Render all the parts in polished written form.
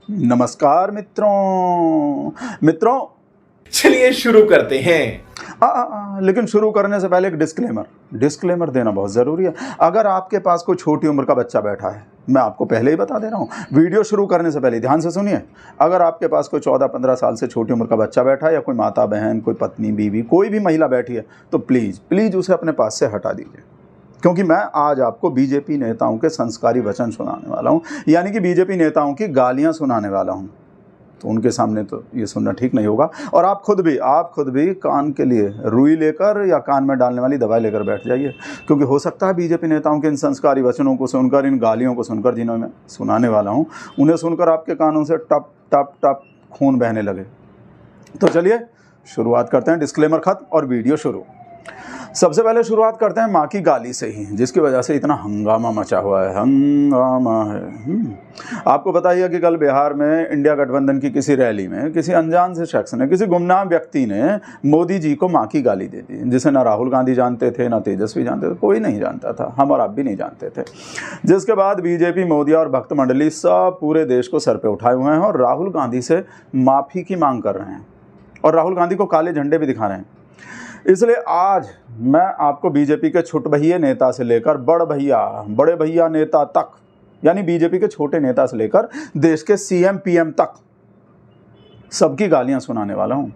नमस्कार मित्रों चलिए शुरू करते हैं। लेकिन शुरू करने से पहले एक डिस्क्लेमर देना बहुत ज़रूरी है। अगर आपके पास कोई छोटी उम्र का बच्चा बैठा है, मैं आपको पहले ही बता दे रहा हूँ, वीडियो शुरू करने से पहले ध्यान से सुनिए। अगर आपके पास कोई 14-15 साल से छोटी उम्र का बच्चा बैठा है या कोई माता बहन, कोई पत्नी बीवी, कोई भी महिला बैठी है, तो प्लीज़ उसे अपने पास से हटा दीजिए, क्योंकि मैं आज आपको बीजेपी नेताओं के संस्कारी वचन सुनाने वाला हूं, यानी कि बीजेपी नेताओं की गालियां सुनाने वाला हूं। तो उनके सामने तो ये सुनना ठीक नहीं होगा। और आप खुद भी कान के लिए रुई लेकर या कान में डालने वाली दवाई लेकर बैठ जाइए, क्योंकि हो सकता है बीजेपी नेताओं के इन संस्कारी वचनों को सुनकर, इन गालियों को सुनकर, जिन्हें मैं सुनाने वाला हूँ, उन्हें सुनकर आपके कानों से टप टप टप खून बहने लगे। तो चलिए शुरुआत करते हैं। डिस्क्लेमर खत्म और वीडियो शुरू। सबसे पहले शुरुआत करते हैं माँ की गाली से ही, जिसकी वजह से इतना हंगामा मचा हुआ है। आपको बताइए कि कल बिहार में इंडिया गठबंधन की किसी रैली में किसी अनजान से शख्स ने, किसी गुमनाम व्यक्ति ने मोदी जी को माँ की गाली दे दी, जिसे ना राहुल गांधी जानते थे, ना तेजस्वी जानते थे, कोई नहीं जानता था, हम और आप भी नहीं जानते थे। जिसके बाद बीजेपी, मोदी और भक्त मंडली सब पूरे देश को सर पे उठाए हुए हैं और राहुल गांधी से माफ़ी की मांग कर रहे हैं और राहुल गांधी को काले झंडे भी दिखा रहे हैं। इसलिए आज मैं आपको बीजेपी के छोटे भैया नेता से लेकर बड़े भैया नेता तक, यानी बीजेपी के छोटे नेता से लेकर देश के सीएम पीएम तक सबकी गालियां सुनाने वाला हूं।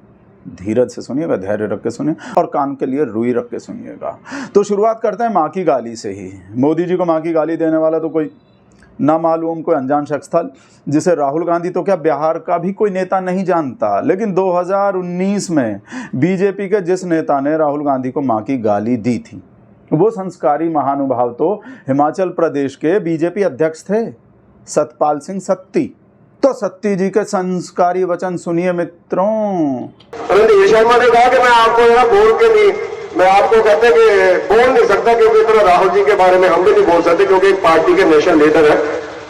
धीरज से सुनिएगा, धैर्य रख के सुनिए और कान के लिए रुई रख के सुनिएगा। तो शुरुआत करते हैं माँ की गाली से ही। मोदी जी को माँ की गाली देने वाला तो कोई ना मालूम, कोई अनजान शख्स था, जिसे राहुल गांधी तो क्या बिहार का भी कोई नेता नहीं जानता। लेकिन 2019 में बीजेपी के जिस नेता ने राहुल गांधी को माँ की गाली दी थी, वो संस्कारी महानुभाव तो हिमाचल प्रदेश के बीजेपी अध्यक्ष थे, सतपाल सिंह सत्ती। तो सत्ती जी के संस्कारी वचन सुनिए मित्रों। शर्मा ने कहा कि मैं आपको यहाँ बोल के नहीं, मैं आपको कहते कि बोल नहीं सकता, क्योंकि इतना राहुल जी के बारे में हम भी नहीं बोल सकते, क्योंकि एक पार्टी के नेशनल लीडर है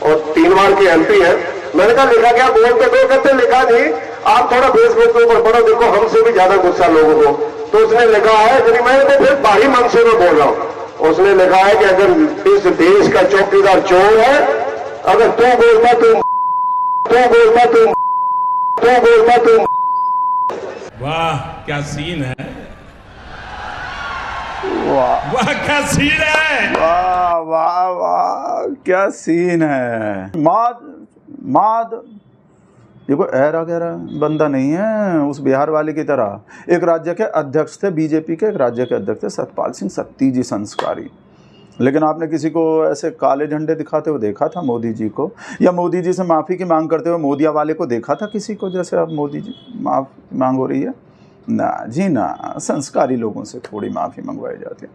और 3 बार के एमपी है। मैंने कहा लिखा क्या बोल के दो, कहते लिखा नहीं, आप थोड़ा फेसबुक के ऊपर पढ़ो, देखो हमसे भी ज्यादा गुस्सा लोगों को। तो उसने लिखा है, यदि मैं तो फिर बाहरी मन से मैं बोल रहा हूँ, उसने लिखा है कि अगर इस देश का चौकीदार चोर है, अगर तू बोलता तुम। वाह क्या सीन है, वाह क्या सीन है, वाह वाह वाह क्या सीन है। माद ये कोई ऐरा गहरा बंदा नहीं है उस बिहार वाले की तरह। एक राज्य के अध्यक्ष थे बीजेपी के, एक राज्य के अध्यक्ष थे सतपाल सिंह सत्ती जी, संस्कारी। लेकिन आपने किसी को ऐसे काले झंडे दिखाते हुए देखा था मोदी जी को, या मोदी जी से माफ़ी की मांग करते हुए मोदिया वाले को देखा था किसी को, जैसे अब मोदी जी माफ़ी मांग हो रही है? ना जी ना, संस्कारी लोगों से थोड़ी माफ़ी मंगवाई जाती है।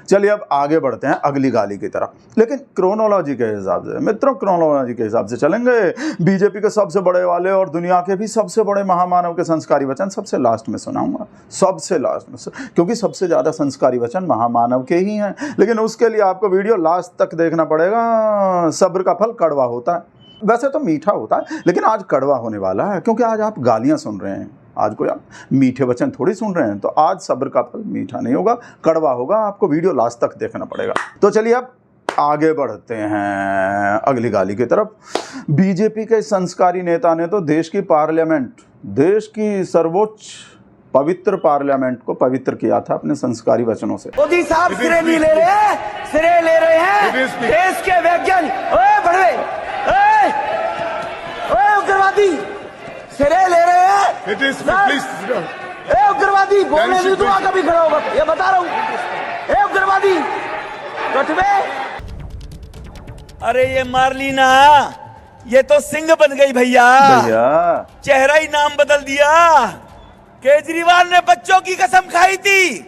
चलिए अब आगे बढ़ते हैं अगली गाली की तरफ, लेकिन क्रोनोलॉजी के हिसाब से मित्रों, क्रोनोलॉजी के हिसाब से चलेंगे। बीजेपी के सबसे बड़े वाले और दुनिया के भी सबसे बड़े महामानव के संस्कारी वचन सबसे लास्ट में सुनाऊंगा, सबसे लास्ट में, क्योंकि सबसे ज़्यादा संस्कारी वचन महामानव के ही हैं। लेकिन उसके लिए आपको वीडियो लास्ट तक देखना पड़ेगा। सब्र का फल कड़वा होता है, वैसे तो मीठा होता है, लेकिन आज कड़वा होने वाला है, क्योंकि आज आप गालियाँ सुन रहे हैं। आज कोई आप मीठे वचन थोड़ी सुन रहे हैं, तो आज सब्र का फल मीठा नहीं होगा, कड़वा होगा। आपको वीडियो लास्ट तक देखना पड़ेगा। तो चलिए अब आगे बढ़ते हैं अगली गाली की तरफ। बीजेपी के संस्कारी नेता ने तो देश की पार्लियामेंट, देश की सर्वोच्च पवित्र पार्लियामेंट को पवित्र किया था अपने संस्कारी वचनों से। मोदी साहब श्रेय नहीं ले रहे, श्रेय ले रहे हैं देश के वैज्ञानिक। ओए बड़े, ओए उग्रवादी, श्रेय ले रहे हैं। ए उग्रवादी, बोलने नहीं दूंगा कभी खड़ा होगा, ये बता रहा हूँ। ए उग्रवादी कटवे, अरे ये मार्लिना, ये तो सिंह बन गई भैया, चेहरा ही नाम बदल दिया। केजरीवाल ने बच्चों की कसम खाई थी,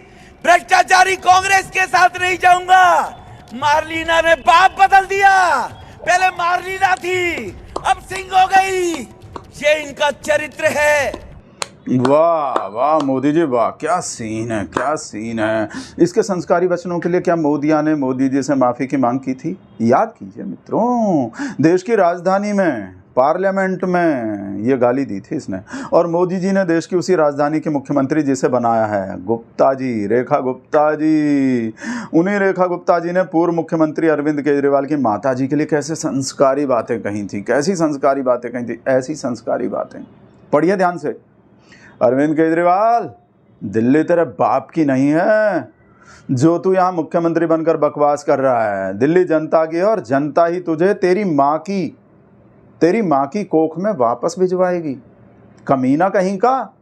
भ्रष्टाचारी कांग्रेस के साथ नहीं जाऊंगा। मार्लिना ने बाप बदल दिया, पहले मार्लिना थी, अब सिंह हो गई। ये इनका चरित्र है। वाह वाह मोदी जी वाह, क्या सीन है, क्या सीन है। इसके संस्कारी वचनों के लिए क्या मोदिया ने मोदी जी से माफ़ी की मांग की थी? याद कीजिए मित्रों, देश की राजधानी में पार्लियामेंट में ये गाली दी थी इसने। और मोदी जी ने देश की उसी राजधानी के मुख्यमंत्री जिसे बनाया है, गुप्ता जी, रेखा गुप्ता जी, उन्हीं रेखा गुप्ता जी ने पूर्व मुख्यमंत्री अरविंद केजरीवाल की माता जी के लिए कैसे संस्कारी बातें कही थी, कैसी संस्कारी बातें कही थी, ऐसी संस्कारी बातें। पढ़िए ध्यान से। अरविंद केजरीवाल, दिल्ली तेरे बाप की नहीं है जो तू यहाँ मुख्यमंत्री बनकर बकवास कर रहा है। दिल्ली जनता की, और जनता ही तुझे तेरी माँ की कोख में वापस भिजवाएगी। कमीना कहीं का।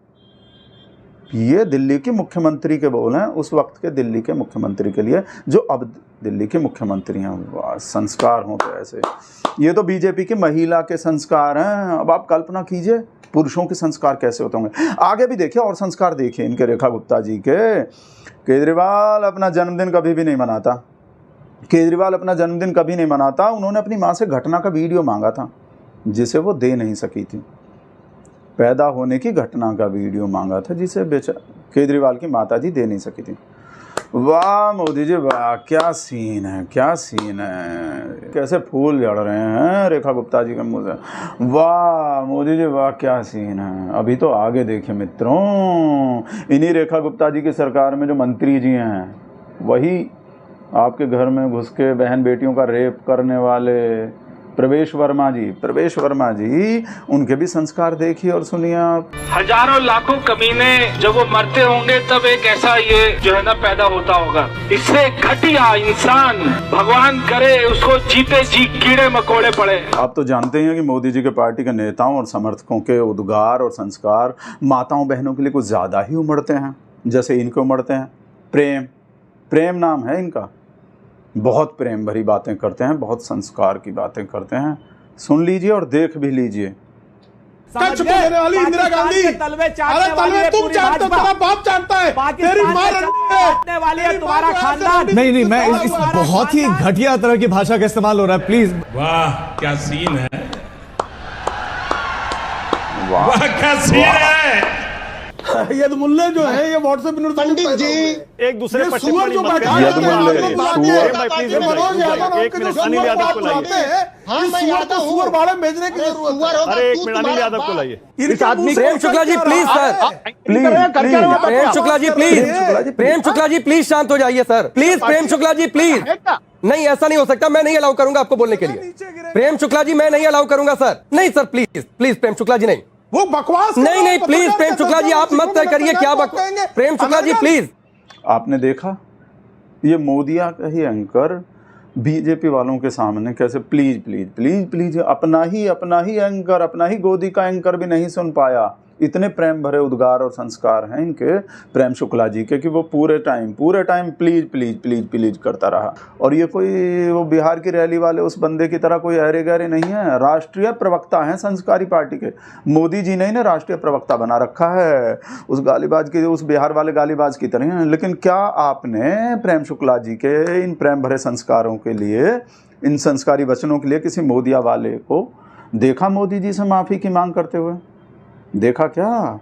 ये दिल्ली के मुख्यमंत्री के बोल हैं, उस वक्त के दिल्ली के मुख्यमंत्री के लिए, जो अब दिल्ली के मुख्यमंत्री हैं। वाह, संस्कार हों तो ऐसे। ये तो बीजेपी की महिला के संस्कार हैं। अब आप कल्पना कीजिए पुरुषों के संस्कार कैसे होते होंगे। आगे भी देखिए और संस्कार देखिए इनके, रेखा गुप्ता जी के। केजरीवाल अपना जन्मदिन कभी भी नहीं मनाता। केजरीवाल अपना जन्मदिन कभी नहीं मनाता। उन्होंने अपनी माँ से घटना का वीडियो मांगा था जिसे वो दे नहीं सकी थी। पैदा होने की घटना का वीडियो मांगा था जिसे केजरीवाल की माता जी दे नहीं सकी थी। वाह मोदी जी वाह, क्या सीन है, क्या सीन है। कैसे फूल झड़ रहे हैं रेखा गुप्ता जी के मुंह से। वाह मोदी जी वाह, क्या सीन है। अभी तो आगे देखिए मित्रों, इन्हीं रेखा गुप्ता जी की सरकार में जो मंत्री जी हैं, वही आपके घर में घुस के बहन बेटियों का रेप करने वाले प्रवेश वर्मा जी, उनके भी संस्कार देखिए और सुनिए आप। हजारों लाखों कमीने जब वो मरते होंगे तब एक ऐसा ये जो है ना पैदा होता होगा। इससे घटिया इंसान भगवान करे उसको जीते जी कीड़े मकोड़े पड़े। आप तो जानते हैं कि मोदी जी के पार्टी के नेताओं और समर्थकों के उद्गार और संस्कार माताओं बहनों के लिए कुछ ज्यादा ही उमड़ते हैं, जैसे इनके उमड़ते हैं। प्रेम नाम है इनका। बहुत प्रेम भरी बातें करते हैं, बहुत संस्कार की बातें करते हैं। सुन लीजिए और देख भी लीजिए। वाली इंदिरा गांधी, अरे तलवे तुम जानते हो, तेरा बाप जानता है, तेरी मां वाली है, तुम्हारा खानदान। नहीं मैं इस बहुत ही घटिया तरह की भाषा का इस्तेमाल हो रहा है, प्लीज। वाह क्या सीन है, वाह क्या सीन है। ये मुल्ले जो है ये व्हाट्सएप पंडित जी एक दूसरे पर सुअर जो बैठा है, मनोज यादव एक मिनट अनिल यादव को लाइए। हाँ मैं यादव हूँ, सुअर बाड़े भेजने की जरूरत है। अरे एक मिनट अनिल यादव को लाइए। इस आदमी Prem Shukla ji please sir, Prem Shukla ji please, Prem Shukla ji please शांत हो जाइए sir, please Prem Shukla ji please. नहीं ऐसा नहीं हो सकता, मैं नहीं अलाउ करूंगा आपको बोलने के लिए। प्रेम शुक्ला जी मैं नहीं अलाउ करूंगा सर। नहीं sir please please Prem Shukla जी नहीं, वो बकवास नहीं प्लीज प्रेम शुक्ला जी आप मत तय करिए क्या बकवास। प्रेम शुक्ला जी प्लीज। आपने देखा ये मोदिया का ही एंकर बीजेपी वालों के सामने कैसे प्लीज प्लीज प्लीज प्लीज, अपना ही एंकर, अपना ही गोदी का एंकर भी नहीं सुन पाया। इतने प्रेम भरे उद्गार और संस्कार हैं इनके प्रेम शुक्ला जी के कि वो पूरे time please please please please करता रहा। और ये कोई वो बिहार की रैली वाले उस बंदे की तरह कोई अरे गहरे नहीं है, राष्ट्रीय प्रवक्ता हैं संस्कारी पार्टी के। मोदी जी ने इन्हें राष्ट्रीय प्रवक्ता बना रखा है, उस गालीबाज की, उस बिहार वाले गालीबाज की तरह। लेकिन क्या आपने प्रेम शुक्ला जी के इन प्रेम भरे संस्कारों के लिए, इन संस्कारी वचनों के लिए किसी मोदिया वाले को देखा मोदी जी से माफ़ी की मांग करते हुए? देखा क्या?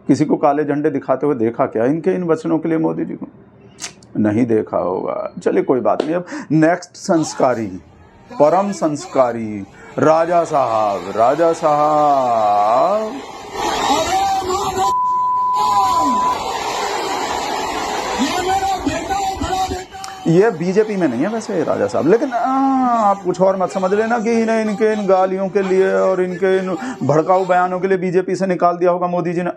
किसी को काले झंडे दिखाते हुए देखा क्या इनके इन वचनों के लिए मोदी जी को? नहीं देखा होगा। चलिए कोई बात नहीं। अब नेक्स्ट संस्कारी, परम संस्कारी राजा साहब ये बीजेपी में नहीं है वैसे राजा साहब, लेकिन आप कुछ और मत समझ लेना कि इन्हें इनके इन गालियों के लिए और इनके इन भड़काऊ बयानों के लिए बीजेपी से निकाल दिया होगा मोदी जी ने।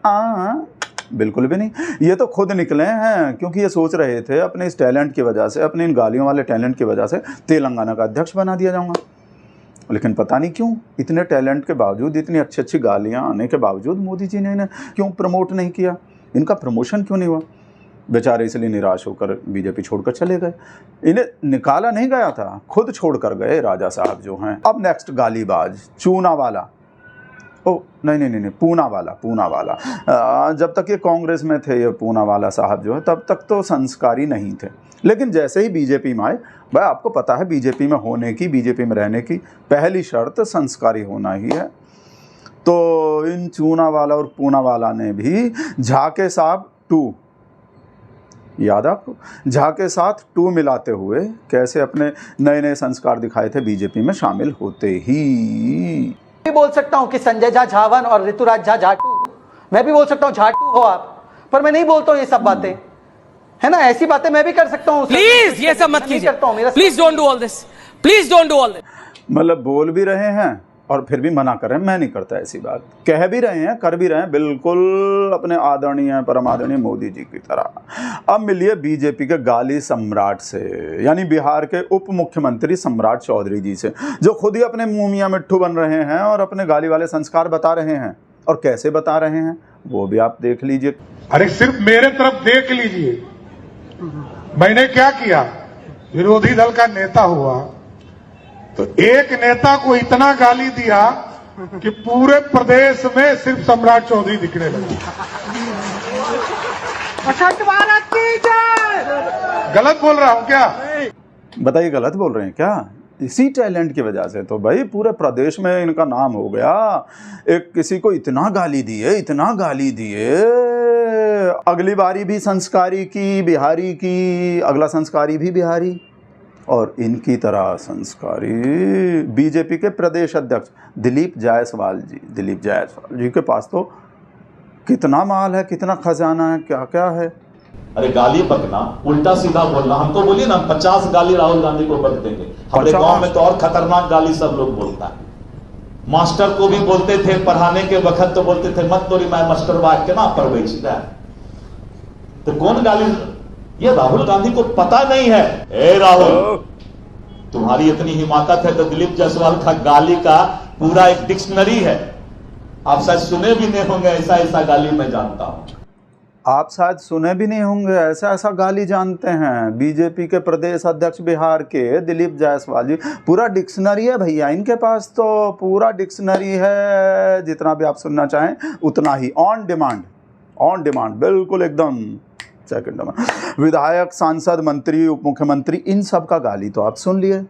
बिल्कुल भी नहीं। ये तो खुद निकले हैं, क्योंकि ये सोच रहे थे अपने इस टैलेंट की वजह से, अपने इन गालियों वाले टैलेंट की वजह से तेलंगाना का अध्यक्ष बना दिया जाऊँगा। लेकिन पता नहीं क्यों इतने टैलेंट के बावजूद, इतनी अच्छी अच्छी गालियाँ आने के बावजूद मोदी जी ने इन्हें क्यों प्रमोट नहीं किया, इनका प्रमोशन क्यों नहीं हुआ? बेचारे इसलिए निराश होकर बीजेपी छोड़कर चले गए। इन्हें निकाला नहीं गया था, खुद छोड़कर गए राजा साहब जो हैं। अब नेक्स्ट गालीबाज चूना वाला, नहीं पूना वाला। जब तक ये कांग्रेस में थे ये पूना वाला साहब जो है, तब तक तो संस्कारी नहीं थे। लेकिन जैसे ही बीजेपी में आए, भाई आपको पता है बीजेपी में होने की, बीजेपी में रहने की पहली शर्त संस्कारी होना ही है। तो इन चूना वाला और पूना वाला ने भी झाके साहब 2, याद आपको, झा के साथ 2 मिलाते हुए कैसे अपने नए नए संस्कार दिखाए थे बीजेपी में शामिल होते ही। भी बोल सकता हूं कि संजय झा झावन और ऋतुराज झा झाटू, मैं भी बोल सकता हूं झाटू हो आप, पर मैं नहीं बोलता हूं ये सब बातें, है ना। ऐसी बातें मैं भी कर सकता हूं। प्लीज ये सब मत कीजिए, please don't do all this, please don't do all this. मतलब बोल भी रहे हैं और फिर भी मना कर रहे हैं, मैं नहीं करता ऐसी बात, कह भी रहे हैं, कर भी रहे हैं, बिल्कुल अपने आदरणीय परम आदरणीय मोदी जी की तरह। अब मिलिए बीजेपी के गाली सम्राट से, यानी बिहार के उप मुख्यमंत्री सम्राट चौधरी जी से, जो खुद ही अपने मुंह मियां मिट्ठू बन रहे हैं और अपने गाली वाले संस्कार बता रहे हैं। और कैसे बता रहे हैं वो भी आप देख लीजिए। अरे सिर्फ मेरे तरफ देख लीजिए, मैंने क्या किया, विरोधी दल का नेता हुआ तो एक नेता को इतना गाली दिया कि पूरे प्रदेश में सिर्फ सम्राट चौधरी दिखने लगे। भारत की जय। गलत बोल रहा हूं क्या? बताइए गलत बोल रहे हैं क्या? इसी टैलेंट की वजह से तो भाई पूरे प्रदेश में इनका नाम हो गया। एक किसी को इतना गाली दिए, इतना गाली दिए, अगली बारी भी संस्कारी की बिहारी की, अगला संस्कारी भी बिहारी, और इनकी तरह संस्कारी बीजेपी के प्रदेश अध्यक्ष दिलीप जायसवाल जी के पास तो कितना माल है, कितना खजाना है, क्या क्या है। अरे गाली बकना, उल्टा सीधा बोलना, हमको बोलिए ना 50 गाली राहुल गांधी को बक देंगे। हमारे गांव में तो और खतरनाक गाली सब लोग बोलता है। मास्टर को भी बोलते थे, पढ़ाने के वक्त तो बोलते थे मत तोरी मैं मास्टर बाग के ना पढ़ तो कौन गाली? ये राहुल गांधी को पता नहीं है। ए राहुल, तुम्हारी इतनी हिमाकत है तो दिलीप जायसवाल का गाली का पूरा एक डिक्शनरी है, आप शायद सुने भी नहीं होंगे। ऐसा ऐसा गाली मैं जानता हूं, आप शायद सुने भी नहीं होंगे, ऐसा ऐसा गाली जानते हैं। बीजेपी के प्रदेश अध्यक्ष बिहार के दिलीप जायसवाल जी, पूरा डिक्शनरी है भैया इनके पास, तो पूरा डिक्शनरी है, जितना भी आप सुनना चाहें उतना ही, ऑन डिमांड बिल्कुल एकदम सेकंड में। विधायक, सांसद, मंत्री, उप मुख्यमंत्री, इन सब का गाली तो आप सुन लिए।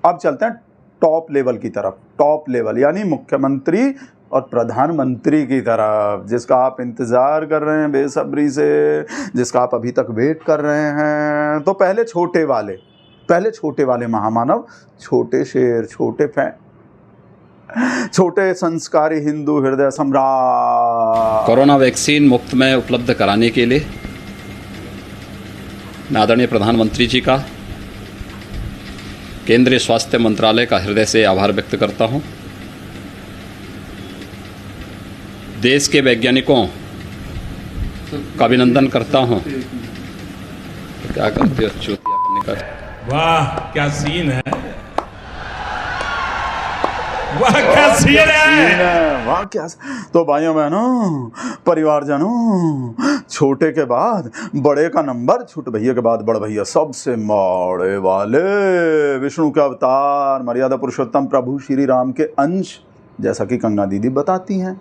अब चलते हैं टॉप लेवल की तरफ। टॉप लेवल यानी मुख्यमंत्री और प्रधानमंत्री की तरफ, जिसका आप इंतजार कर रहे हैं बेसब्री से, जिसका आप अभी तक वेट कर रहे हैं। तो पहले छोटे वाले महामानव, छोटे शेर, छोटे फैन, छोटे संस्कारी हिंदू हृदय सम्राट। कोरोना वैक्सीन मुफ्त में उपलब्ध कराने के लिए आदरणीय प्रधानमंत्री जी का, केंद्रीय स्वास्थ्य मंत्रालय का हृदय से आभार व्यक्त करता हूं। देश के वैज्ञानिकों का अभिनंदन करता हूं। क्या करते हो चूतिया अपने कर। वाह क्या सीन है, वाह क्या सीन है, वाह क्या। तो भाइयों बहनों, परिवारजनों, छोटे के बाद बड़े का नंबर, छोटे भैया के बाद बड़ भैया, सबसे बड़े वाले विष्णु के अवतार, मर्यादा पुरुषोत्तम प्रभु श्री राम के अंश, जैसा कि कंगना दीदी बताती हैं।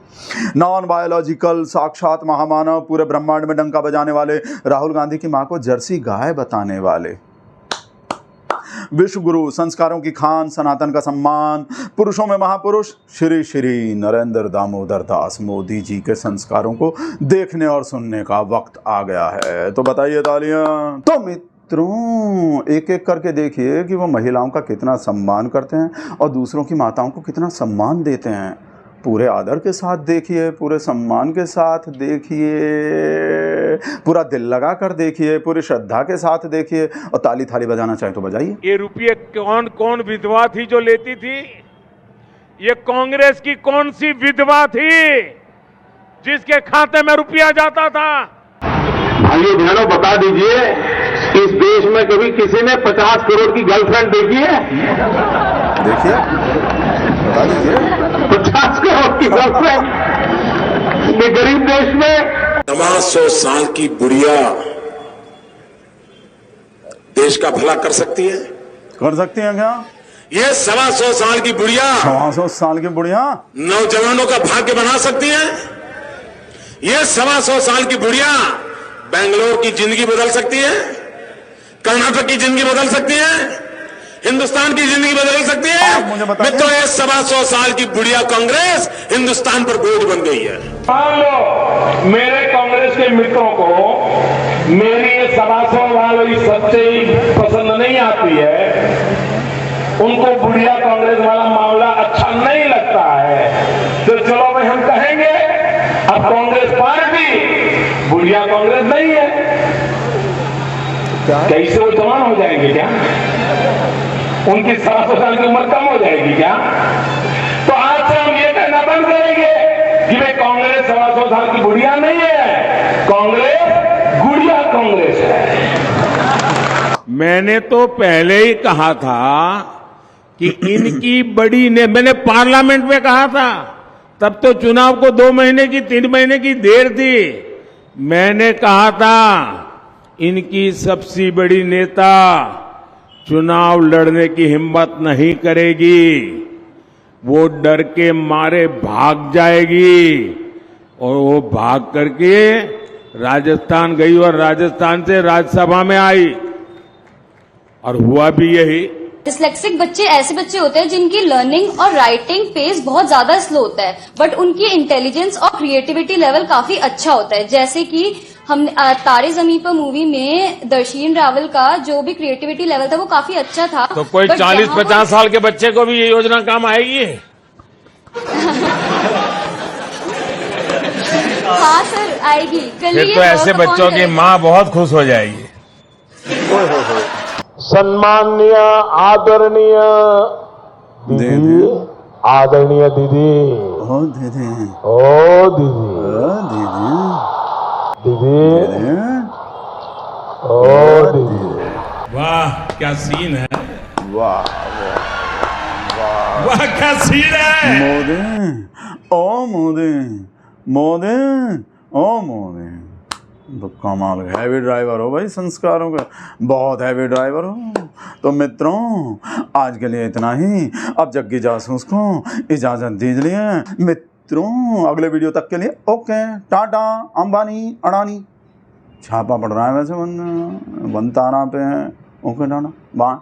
नॉन बायोलॉजिकल साक्षात महामानव, पूरे ब्रह्मांड में डंका बजाने वाले, राहुल गांधी की मां को जर्सी गाय बताने वाले, विश्व गुरु, संस्कारों की खान, सनातन का सम्मान, पुरुषों में महापुरुष श्री श्री नरेंद्र दामोदर दास मोदी जी के संस्कारों को देखने और सुनने का वक्त आ गया है। तो बताइए तालियां। तो मित्रों, एक एक करके देखिए कि वो महिलाओं का कितना सम्मान करते हैं और दूसरों की माताओं को कितना सम्मान देते हैं। पूरे आदर के साथ देखिए, पूरे सम्मान के साथ देखिए, पूरा दिल लगा कर देखिए, पूरी श्रद्धा के साथ देखिए, और ताली थाली बजाना चाहे तो बजाइए। ये रुपये कौन कौन विधवा थी जो लेती थी? ये कांग्रेस की कौन सी विधवा थी जिसके खाते में रुपया जाता था? भाइयों बहनों, बता दीजिए, इस देश में कभी किसी ने 50 करोड़ की गर्लफ्रेंड देखी है? देखिए, बता दीजिए। 50 करोड़ की गर्लफ्रेंड ये गरीब देश में। 100 साल की बुढ़िया देश का भला कर सकती है? कर सकती है क्या? ये 125 साल की बुढ़िया 125 साल की बुढ़िया नौजवानों का भाग्य बना सकती है? ये 125 साल की बुढ़िया बेंगलोर की जिंदगी बदल सकती है, कर्नाटक की जिंदगी बदल सकती है, हिंदुस्तान की जिंदगी बदल सकती है। मित्रों, ये 125 साल की बुढ़िया कांग्रेस हिंदुस्तान पर बोझ बन गई है। मान लो मेरे कांग्रेस के मित्रों को मेरी ये 125 वाली सच्चाई पसंद नहीं आती है, उनको बुढ़िया कांग्रेस वाला मामला अच्छा नहीं लगता है, कांग्रेस पार्टी बुढ़िया कांग्रेस नहीं है। कैसे वो जवान हो जाएंगे क्या? उनकी 700 साल की उम्र कम हो जाएगी क्या? तो आज से हम ये कहना बंद करेंगे कि भाई कांग्रेस 700 साल की बुढ़िया नहीं है, कांग्रेस गुड़िया कांग्रेस है। मैंने तो पहले ही कहा था कि इनकी बड़ी ने मैंने पार्लियामेंट में कहा था, तब तो चुनाव को 2 महीने की 3 महीने की देर थी। मैंने कहा था इनकी सबसे बड़ी नेता चुनाव लड़ने की हिम्मत नहीं करेगी, वो डर के मारे भाग जाएगी। और वो भाग करके राजस्थान गई और राजस्थान से राज्यसभा में आई और हुआ भी यही। डिस्लेक्सिक बच्चे ऐसे बच्चे होते हैं जिनकी लर्निंग और राइटिंग पेस बहुत ज्यादा स्लो होता है, बट उनकी इंटेलिजेंस और क्रिएटिविटी लेवल काफी अच्छा होता है। जैसे कि हम तारे जमीन पर मूवी में दर्शीन रावल का जो भी क्रिएटिविटी लेवल था वो काफी अच्छा था। तो कोई 40-50 साल के बच्चे को भी ये योजना काम आएगी? हाँ सर, आएगी। फिर तो ऐसे बच्चों की माँ बहुत खुश हो जाएगी। सम्माननीय आदरणीय दीदी, आदरणीय दीदी, ओ दीदी, ओ दीदी, दीदी, दीदी, ओ दीदी। वाह क्या सीन है, वाह वाह क्या सीन है। मोदी, ओ मोदी, मोदी, ओ मोदी, तो कमाल हैवी ड्राइवर हो भाई, संस्कारों का बहुत हैवी ड्राइवर हो। तो मित्रों आज के लिए इतना ही। अब जग्गी जासूस को इजाजत दीजिए मित्रों, अगले वीडियो तक के लिए ओके टाटा। अंबानी अडानी छापा पड़ रहा है वैसे बनतारा पे है। Okay tata bye.